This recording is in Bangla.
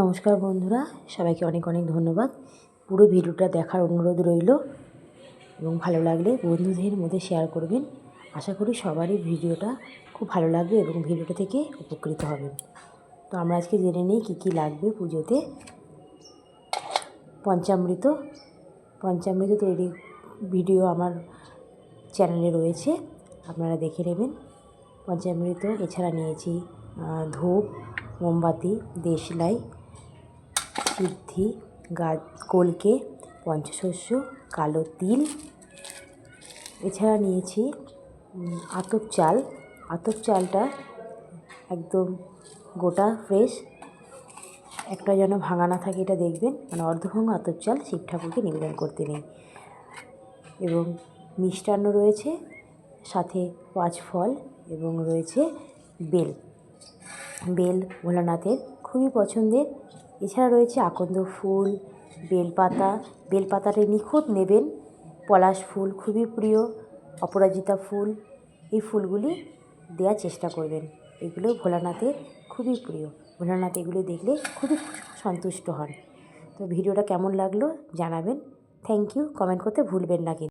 নমস্কার বন্ধুরা, সবাইকে অনেক অনেক ধন্যবাদ। পুরো ভিডিওটা দেখার অনুরোধ রইল এবং ভালো লাগলে বন্ধুদের মধ্যে শেয়ার করবেন। আশা করি সবারই ভিডিওটা খুব ভালো লাগবে এবং ভিডিওটা থেকে উপকৃত হবেন। তো আমরা আজকে জেনে নিই কী কী লাগবে পুজোতে। পঞ্চামৃত তৈরি ভিডিও আমার চ্যানেলে রয়েছে, আপনারা দেখে নেবেন। পঞ্চামৃত এছাড়া নিয়েছি ধূপ, মোমবাতি, দেশলাই, সিদ্ধি, কলকে, পঞ্চশস্য, কালো তিল। এছাড়া নিয়েছি আতপ চালটা একদম গোটা ফ্রেশ, একটা যেন ভাঙা না থাকে এটা দেখবেন, মানে অর্ধভাঙা আতপ চাল শিব ঠাকুরকে নিবেদন করতে নেই। এবং মিষ্টান্ন রয়েছে, সাথে 5 ফল এবং রয়েছে বেল ভোলানাথের খুবই পছন্দের। এছাড়া রয়েছে আকন্দ ফুল, বেলপাতাটা নিখুঁত নেবেন, পলাশ ফুল খুবই প্রিয়, অপরাজিতা ফুল, এই ফুলগুলি দেওয়ার চেষ্টা করবেন। এগুলো ভোলানাথের খুবই প্রিয়, ভোলানাথ এগুলো দেখলে খুবই সন্তুষ্ট হন। তো ভিডিওটা কেমন লাগলো জানাবেন। থ্যাংক ইউ, কমেন্ট করতে ভুলবেন না কিন্তু।